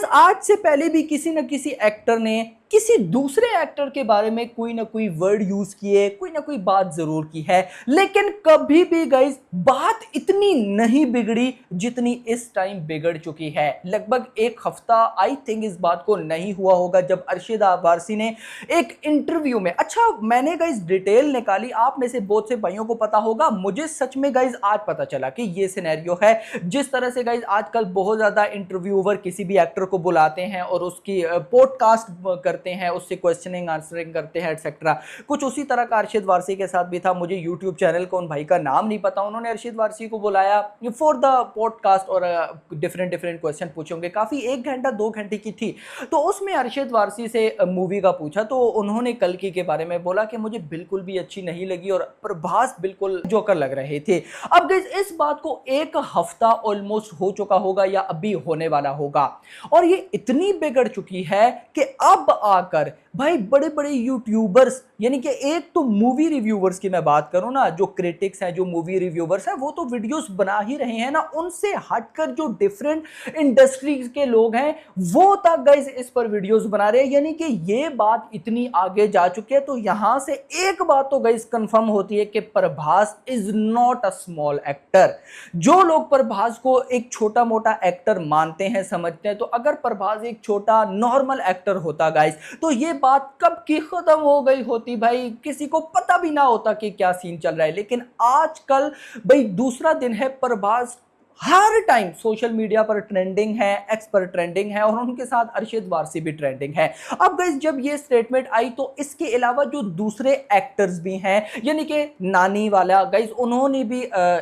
Guys आज से पहले भी किसी न किसी एक्टर ने किसी दूसरे एक्टर के बारे में कोई ना कोई वर्ड यूज किए, कोई ना कोई बात जरूर की है, लेकिन कभी भी गाइस बात इतनी नहीं बिगड़ी जितनी इस टाइम बिगड़ चुकी है। लगभग एक हफ्ता आई थिंक इस बात को नहीं हुआ होगा जब अरशद वारसी ने एक इंटरव्यू में, अच्छा मैंने गाइस डिटेल निकाली, आप में से बहुत से भाइयों को पता होगा, मुझे सच में गाइस आज पता चला कि ये सिनेरियो है। जिस तरह से गाइस आजकल बहुत ज्यादा इंटरव्यूअर किसी भी एक्टर को बुलाते हैं और उसकी पॉडकास्ट करते हैं, उससे क्वेश्चनिंग आंसरिंग करते हैं एटसेट्रा, कुछ उसी तरह का अरशद वारसी के साथ भी था। मुझे यूट्यूब चैनल का उन भाई का नाम नहीं पता, उन्होंने अरशद वारसी को बुलाया फॉर द पॉडकास्ट और डिफरेंट डिफरेंट क्वेश्चन पूछे होंगे, काफी 1 घंटा 2 घंटे की थी। तो उसमें अरशद वारसी से मूवी का पूछा तो उन्होंने कल्कि के बारे में बोला कि मुझे बिल्कुल भी अच्छी नहीं लगी और प्रभास बिल्कुल जोकर लग रहे थे। अब गाइस इस बात को 1 हफ्ता ऑलमोस्ट हो चुका होगा या अभी होने वाला होगा और ये इतनी बिगड़ चुकी है कि अब आकर भाई बड़े बड़े यूट्यूबर्स, यानी कि एक तो मूवी रिव्यूवर्स की मैं बात करूं ना, जो क्रिटिक्स हैं, जो मूवी रिव्यूवर्स हैं, वो तो वीडियोस बना ही रहे हैं ना, उनसे हटकर जो डिफरेंट इंडस्ट्रीज के लोग हैं वो तक गाइस इस पर वीडियोस बना रहे हैं। यानी कि ये बात इतनी आगे जा चुकी है। तो यहां से एक बात तो गाइस कंफर्म होती है कि Prabhas is not a small actor. जो लोग प्रभास को एक छोटा मोटा एक्टर मानते हैं, समझते हैं, तो अगर प्रभास एक छोटा नॉर्मल एक्टर होता गाइस तो ये बात कब की खत्म हो गई होती भाई, किसी को पता भी ना होता कि क्या सीन चल रहा है। लेकिन आजकल भाई दूसरा दिन है, प्रभास हर टाइम सोशल मीडिया पर ट्रेंडिंग है, एक्स पर ट्रेंडिंग है और उनके साथ अरशद वारसी भी ट्रेंडिंग है। अब गाइस जब ये स्टेटमेंट आई तो इसके अलावा जो दूसरे एक्टर्स भी हैं, यानी कि नानी वाला गाइस, उन्होंने भी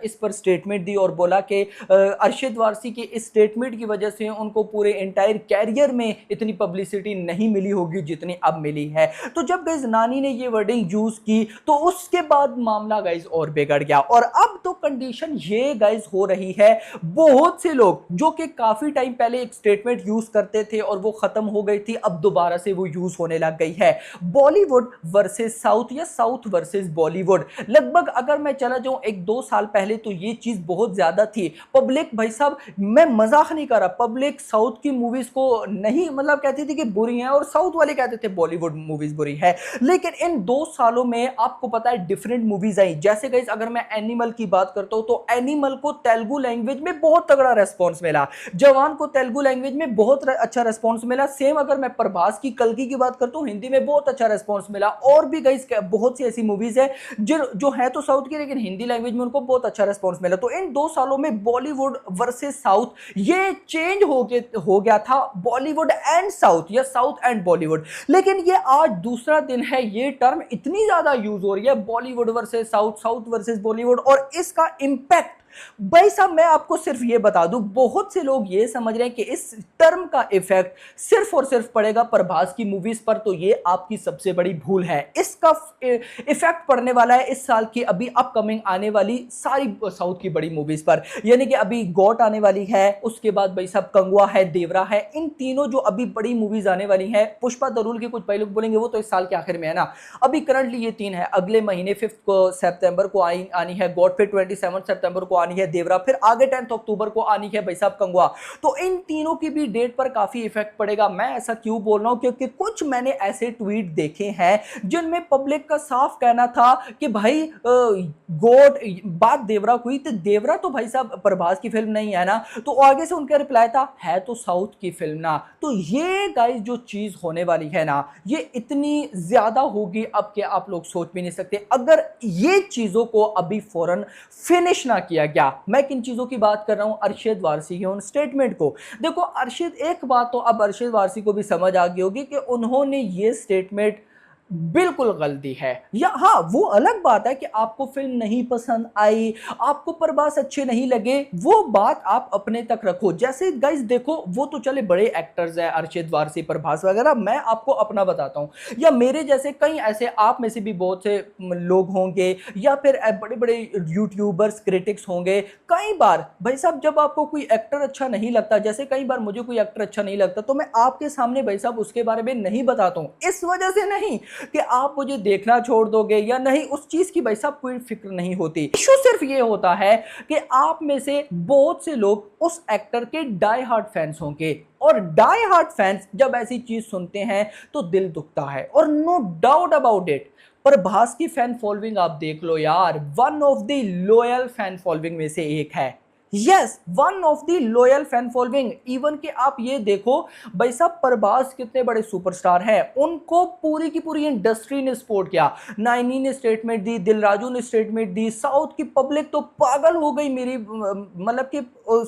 इस पर स्टेटमेंट दी और बोला कि अरशद वारसी के इस स्टेटमेंट की वजह से उनको पूरे एंटायर कैरियर में इतनी पब्लिसिटी नहीं मिली होगी जितनी अब मिली है। तो जब गाइस नानी ने ये वर्डिंग यूज की तो उसके बाद मामला गाइस और बिगड़ गया और अब तो कंडीशन ये गाइस हो रही है, बहुत से लोग जो कि काफी टाइम पहले एक स्टेटमेंट यूज करते थे और वो खत्म हो गई थी, अब दोबारा से वो यूज होने लग गई है। बॉलीवुड वर्सेस साउथ या साउथ वर्सेस बॉलीवुड। लगभग अगर मैं चला जाऊं 1-2 साल पहले तो ये चीज बहुत ज्यादा थी। पब्लिक भाई साहब, मैं मजाक नहीं कर रहा, पब्लिक साउथ की मूवीज को नहीं मतलब कहती थी कि बुरी हैं और साउथ वाले कहते थे बॉलीवुड मूवीज बुरी है। लेकिन इन 2 सालों में आपको पता है डिफरेंट मूवीज आई। जैसे गाइस अगर मैं एनिमल की बात करता हूं तो एनिमल को तेलुगु लैंग्वेज में बहुत तगड़ा रेस्पॉन्स मिला, जवान को तेलुगु लैंग्वेज में बहुत अच्छा रेस्पॉन्स मिला। सेम अगर मैं प्रभास की कल्कि की बात करता हूं, हिंदी में बहुत अच्छा रेस्पॉन्स मिला। और भी गाइस बहुत सी ऐसी मूवीज है जो है तो साउथ की लेकिन हिंदी लैंग्वेज में उनको बहुत अच्छा रेस्पॉन्स मिला। तो इन 2 सालों में बॉलीवुड वर्सेस साउथ ये चेंज हो गया था, बॉलीवुड एंड साउथ या साउथ एंड बॉलीवुड। लेकिन ये आज दूसरा दिन है, ये टर्म इतनी ज्यादा यूज हो रही है, Bollywood versus south, south versus Bollywood, और इसका इंपैक्ट भाई साहब मैं आपको सिर्फ ये बता दूं, बहुत से लोग ये समझ रहे हैं कि इस टर्म का इफेक्ट सिर्फ और सिर्फ पड़ेगा प्रभास की मूवीज पर, तो ये आपकी सबसे बड़ी भूल है। इसका इफेक्ट पड़ने वाला है इस साल की अभी अपकमिंग आने वाली सारी साउथ की बड़ी मूवीज पर। यानी कि अभी गॉट आने वाली है, उसके बाद भाई साहब कंगवा है, देवरा है, इन तीनों जो अभी बड़ी मूवीज आने वाली है। पुष्पा द रूल की कुछ भाई लोग बोलेंगे वो तो इस साल के आखिर में है ना, अभी करंटली ये 3 है। अगले महीने 5 सितंबर को आनी है गॉड, फिर 27 सितंबर को आनी है देवरा, फिर आगे 10 अक्टूबर को आनी है भाई साहब कंगवा। तो इन तीनों की भी डेट पर काफी इफेक्ट पड़ेगा। मैं ऐसा क्यों बोल रहा हूं, क्योंकि कुछ मैंने ऐसे ट्वीट देखे हैं जिनमें पब्लिक का साफ कहना था कि भाई गॉड बात देवरा हुई तो देवरा तो भाई साहब प्रभास की फिल्म नहीं है ना, तो आगे से उनका रिप्लाई था है तो साउथ की फिल्म ना। तो ये गाइस जो चीज होने वाली है ना, ये इतनी ज्यादा होगी अब कि आप लोग सोच भी नहीं सकते। अगर ये चीजों को अभी फौरन फिनिश ना किया गया, मैं किन चीजों की बात कर रहा हूं, अरशद वारसी के उन स्टेटमेंट को। देखो अरशद, एक बात तो अब अरशद वारसी को भी समझ आ गई होगी कि उन्होंने ये स्टेटमेंट बिल्कुल गलती है। या हाँ, वो अलग बात है कि आपको फिल्म नहीं पसंद आई, आपको प्रभास अच्छे नहीं लगे, वो बात आप अपने तक रखो। जैसे गाइस देखो, वो तो चले बड़े एक्टर्स हैं, अरशद वारसी, प्रभास वगैरह। मैं आपको अपना बताता हूं, या मेरे जैसे कई ऐसे आप में से भी बहुत से लोग होंगे, या फिर बड़े बड़े यूट्यूबर्स, क्रिटिक्स होंगे। कई बार भाई साहब जब आपको कोई एक्टर अच्छा नहीं लगता, जैसे कई बार मुझे कोई एक्टर अच्छा नहीं लगता, तो मैं आपके सामने भाई साहब उसके बारे में नहीं बताता हूं, इस वजह से नहीं कि आप मुझे देखना छोड़ दोगे या नहीं, उस चीज की भाई साहब कोई फिक्र नहीं होती। इशू सिर्फ ये होता है कि आप में से बहुत से लोग उस एक्टर के डाई हार्ड फैंस होंगे, और डाई हार्ड फैंस जब ऐसी चीज सुनते हैं तो दिल दुखता है, और no doubt about it. Prabhas की फैन फॉलोइंग आप देख लो यार, one of the loyal fan following में से एक है। Yes, one of the loyal fan following. Even कि आप ये देखो भाई साहब, प्रभास कितने बड़े सुपरस्टार हैं, उनको पूरी की पूरी इंडस्ट्री ने सपोर्ट किया। नाइनी ने स्टेटमेंट दी, दिलराजू ने स्टेटमेंट दी, साउथ की पब्लिक तो पागल हो गई मेरी, मतलब कि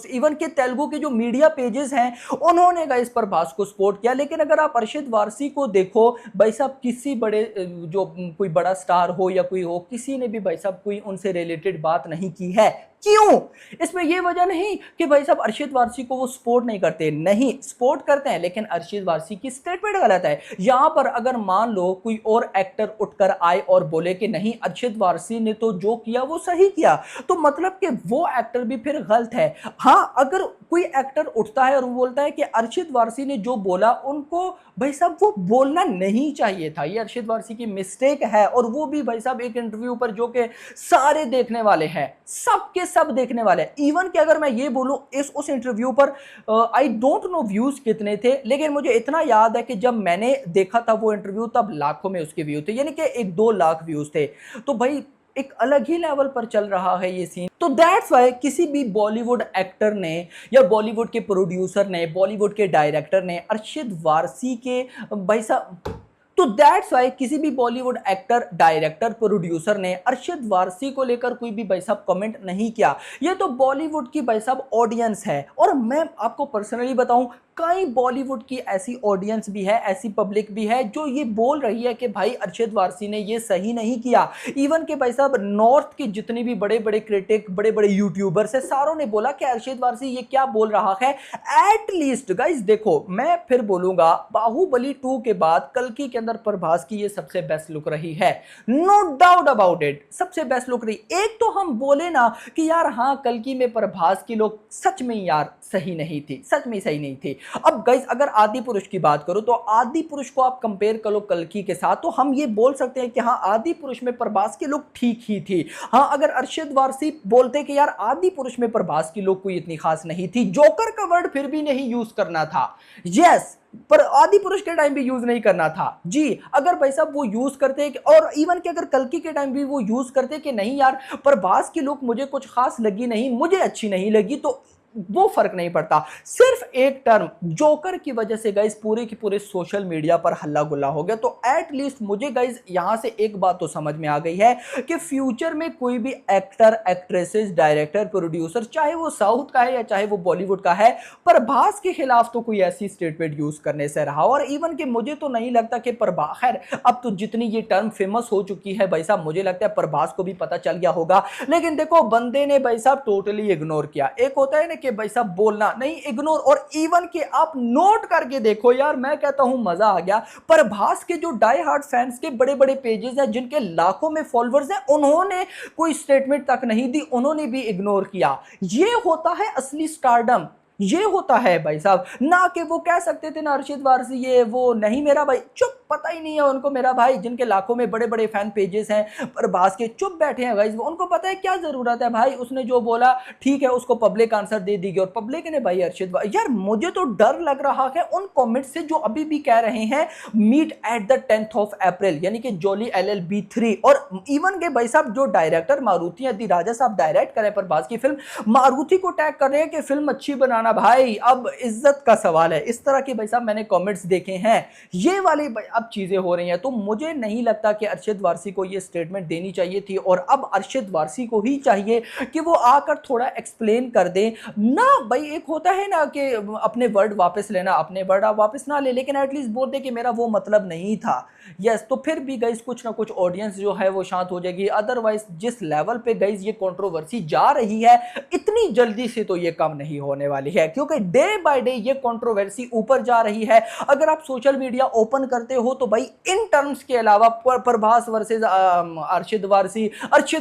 इवन के तेलुगु के जो मीडिया पेजेस हैं उन्होंने गाइस प्रभास को सपोर्ट किया। लेकिन अगर आप अरशद वारसी को देखो भाई साहब, किसी बड़े जो कोई बड़ा स्टार हो या कोई हो, किसी ने भी भाई साहब कोई उनसे रिलेटेड बात नहीं की है। क्यों? इसमें यह वजह नहीं कि भाई साहब अरशद वारसी को वो सपोर्ट नहीं करते, नहीं सपोर्ट करते हैं, लेकिन अरशद वारसी की स्टेटमेंट गलत है। यहां पर अगर मान लो कोई और एक्टर उठकर आए और बोले कि नहीं अरशद वारसी ने तो जो किया वो सही किया, तो मतलब कि वो एक्टर भी फिर गलत है। हां, अगर कोई एक्टर उठता है और वो बोलता है कि अरशद वारसी ने जो बोला उनको भाई साहब वो बोलना नहीं चाहिए था, ये अरशद वारसी की मिस्टेक है, और वो भी भाई साहब एक इंटरव्यू पर जो कि सारे देखने वाले हैं, सबके सब देखने वाले हैं। इवन कि अगर मैं ये बोलूं उस इंटरव्यू पर आई डोंट नो व्यूज कितने थे, लेकिन मुझे इतना याद है कि जब मैंने देखा था वो इंटरव्यू तब लाखों में उसके व्यू थे, यानी कि 1-2 लाख व्यूज थे। तो भाई एक अलग ही लेवल पर चल रहा है ये सीन। तो दैट्स वाई किसी भी बॉलीवुड एक्टर ने या बॉलीवुड के प्रोड्यूसर ने, बॉलीवुड के डायरेक्टर ने अरशद वारसी के भाई साहब, तो दैट्स वाई किसी भी बॉलीवुड एक्टर, डायरेक्टर, प्रोड्यूसर ने अरशद वारसी को लेकर कोई भी भाई साहब कमेंट नहीं किया। ये तो बॉलीवुड की भाई साहब ऑडियंस है, और मैं आपको पर्सनली बताऊं, कई बॉलीवुड की ऐसी ऑडियंस भी है, ऐसी पब्लिक भी है जो ये बोल रही है कि भाई अरशद वारसी ने ये सही नहीं किया। इवन के भाई साहब नॉर्थ के जितने भी बड़े बड़े क्रिटिक, बड़े बड़े यूट्यूबर्स है, सारों ने बोला कि अरशद वारसी ये क्या बोल रहा है। एटलीस्ट गाइस देखो, मैं फिर बोलूंगा, बाहुबली 2 के बाद कल्कि के अंदर प्रभास की ये सबसे बेस्ट लुक रही है, नो डाउट अबाउट इट, सबसे बेस्ट लुक रही। एक तो हम बोले ना कि यार हाँ कल्कि में प्रभास की लुक सच में यार सही नहीं थी, सच में सही नहीं थी। अब गाइस अगर आदि पुरुष की बात करो तो आदि पुरुष को आप कंपेयर करो कल्कि के साथ, तो हम ये बोल सकते हैं कि हाँ आदि पुरुष में प्रभास की लुक ठीक ही थी। हाँ, अगर अरशद वारसी बोलते कि यार आदि पुरुष में प्रभास की लुक कोई इतनी खास नहीं थी, जोकर का वर्ड फिर भी नहीं यूज करना था, यस, पर आदि पुरुष के टाइम भी यूज नहीं करना था जी। अगर भाई साहब वो यूज करते, और इवन कि अगर कल्कि के टाइम भी वो यूज करते कि नहीं यार प्रभास की लुक मुझे कुछ खास लगी नहीं, मुझे अच्छी नहीं लगी, तो वो फर्क नहीं पड़ता। सिर्फ एक टर्म जोकर की वजह से गाइस पूरे की पूरे सोशल मीडिया पर हल्ला गुल्ला हो गया। तो एटलीस्ट मुझे गाइस यहां से एक बात तो समझ में आ गई है कि फ्यूचर में कोई भी एक्टर, एक्ट्रेसेस, डायरेक्टर, प्रोड्यूसर, चाहे वो साउथ का है या चाहे वो बॉलीवुड का है, प्रभास के खिलाफ तो कोई ऐसी स्टेटमेंट यूज करने से रहा। और इवन कि मुझे तो नहीं लगता कि प्रभास, खैर अब तो जितनी ये टर्म फेमस हो चुकी है भाई साहब, मुझे लगता है प्रभास को भी पता चल गया होगा। लेकिन देखो बंदे ने भाई साहब टोटली इग्नोर किया। एक होता है ना कि भाई साहब बोलना नहीं, इग्नोर, और इवन कि आप नोट करके देखो यार, मैं कहता हूं मजा आ गया। प्रभास के जो डाई हार्ड फैंस के बड़े बड़े पेजेस हैं जिनके लाखों में फॉलोअर्स हैं, उन्होंने कोई स्टेटमेंट तक नहीं दी, उन्होंने भी इग्नोर किया। ये होता है असली स्टारडम, ये होता है भाई साहब। ना कि वो कह सकते थे ना अरशद वारसी ये वो, नहीं मेरा भाई, चुप, पता ही नहीं है उनको मेरा भाई, जिनके लाखों में बड़े बड़े फैन पेजेस हैं प्रभास के, चुप बैठे हैं गाइस। उनको पता है क्या जरूरत है भाई, उसने जो बोला ठीक है, उसको पब्लिक आंसर दे दी, और पब्लिक ने भाई अरशद यार, मुझे तो डर लग रहा है उन कमेंट्स से जो अभी भी कह रहे हैं meet at the 10th of April, यानी कि जोली LLB 3। और इवन के भाई साहब जो डायरेक्टर मारुति यदि राजा साहब डायरेक्ट करें प्रभास की फिल्म, मारुति को टैग कर रहे हैं कि फिल्म अच्छी बनाना। भाई अब इज्जत का सवाल है, इस तरह के भाई साहब मैंने कमेंट्स देखे हैं, ये वाली अब चीजें हो रही हैं। तो मुझे नहीं लगता कि अरशद वारसी को ये स्टेटमेंट देनी चाहिए थी, और अब अरशद वारसी को ही चाहिए कि वो आकर थोड़ा एक्सप्लेन कर दे ना। भाई एक होता है ना कि अपने वर्ड वापस लेना, अपने वर्ड आप वापस ना ले, लेकिन एटलीस्ट बोल दे कि मेरा वो मतलब नहीं था, यस, तो फिर भी गाइस कुछ ना कुछ ऑडियंस जो है वो शांत हो जाएगी। अदरवाइज जिस लेवल पे गाइस ये कंट्रोवर्सी जा रही है, इतनी जल्दी से तो ये कम नहीं होने वाली है, क्योंकि डे बाय डे ये कंट्रोवर्सी ऊपर जा रही है। अगर आप सोशल मीडिया ओपन करते हो तो भाई इन टर्म्स के अलावा प्रभास वर्सेस अर्शद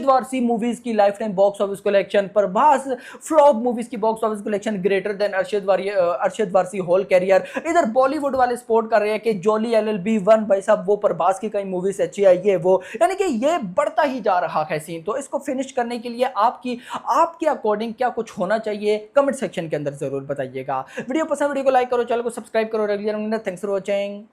वारसी मूवीज की life time box office collection, Prabhas flop movies की box office collection greater than Arshad Warsi whole career. इधर बॉलीवुड वाले सपोर्ट कर रहे हैं कि जॉली LLB 1 भाई साहब वो प्रभास की कई मूवीज अच्छी आई है वो, यानी कि ये बढ़ता ही जा रहा है सीन। तो इसको फिनिश करने के लिए आपके अकॉर्डिंग क्या कुछ होना चाहिए, कमेंट सेक्शन के अंदर जरूर बताइएगा। वीडियो पसंद, वीडियो को लाइक करो, चैनल को सब्सक्राइब करो, रेगुलर। Thanks for watching.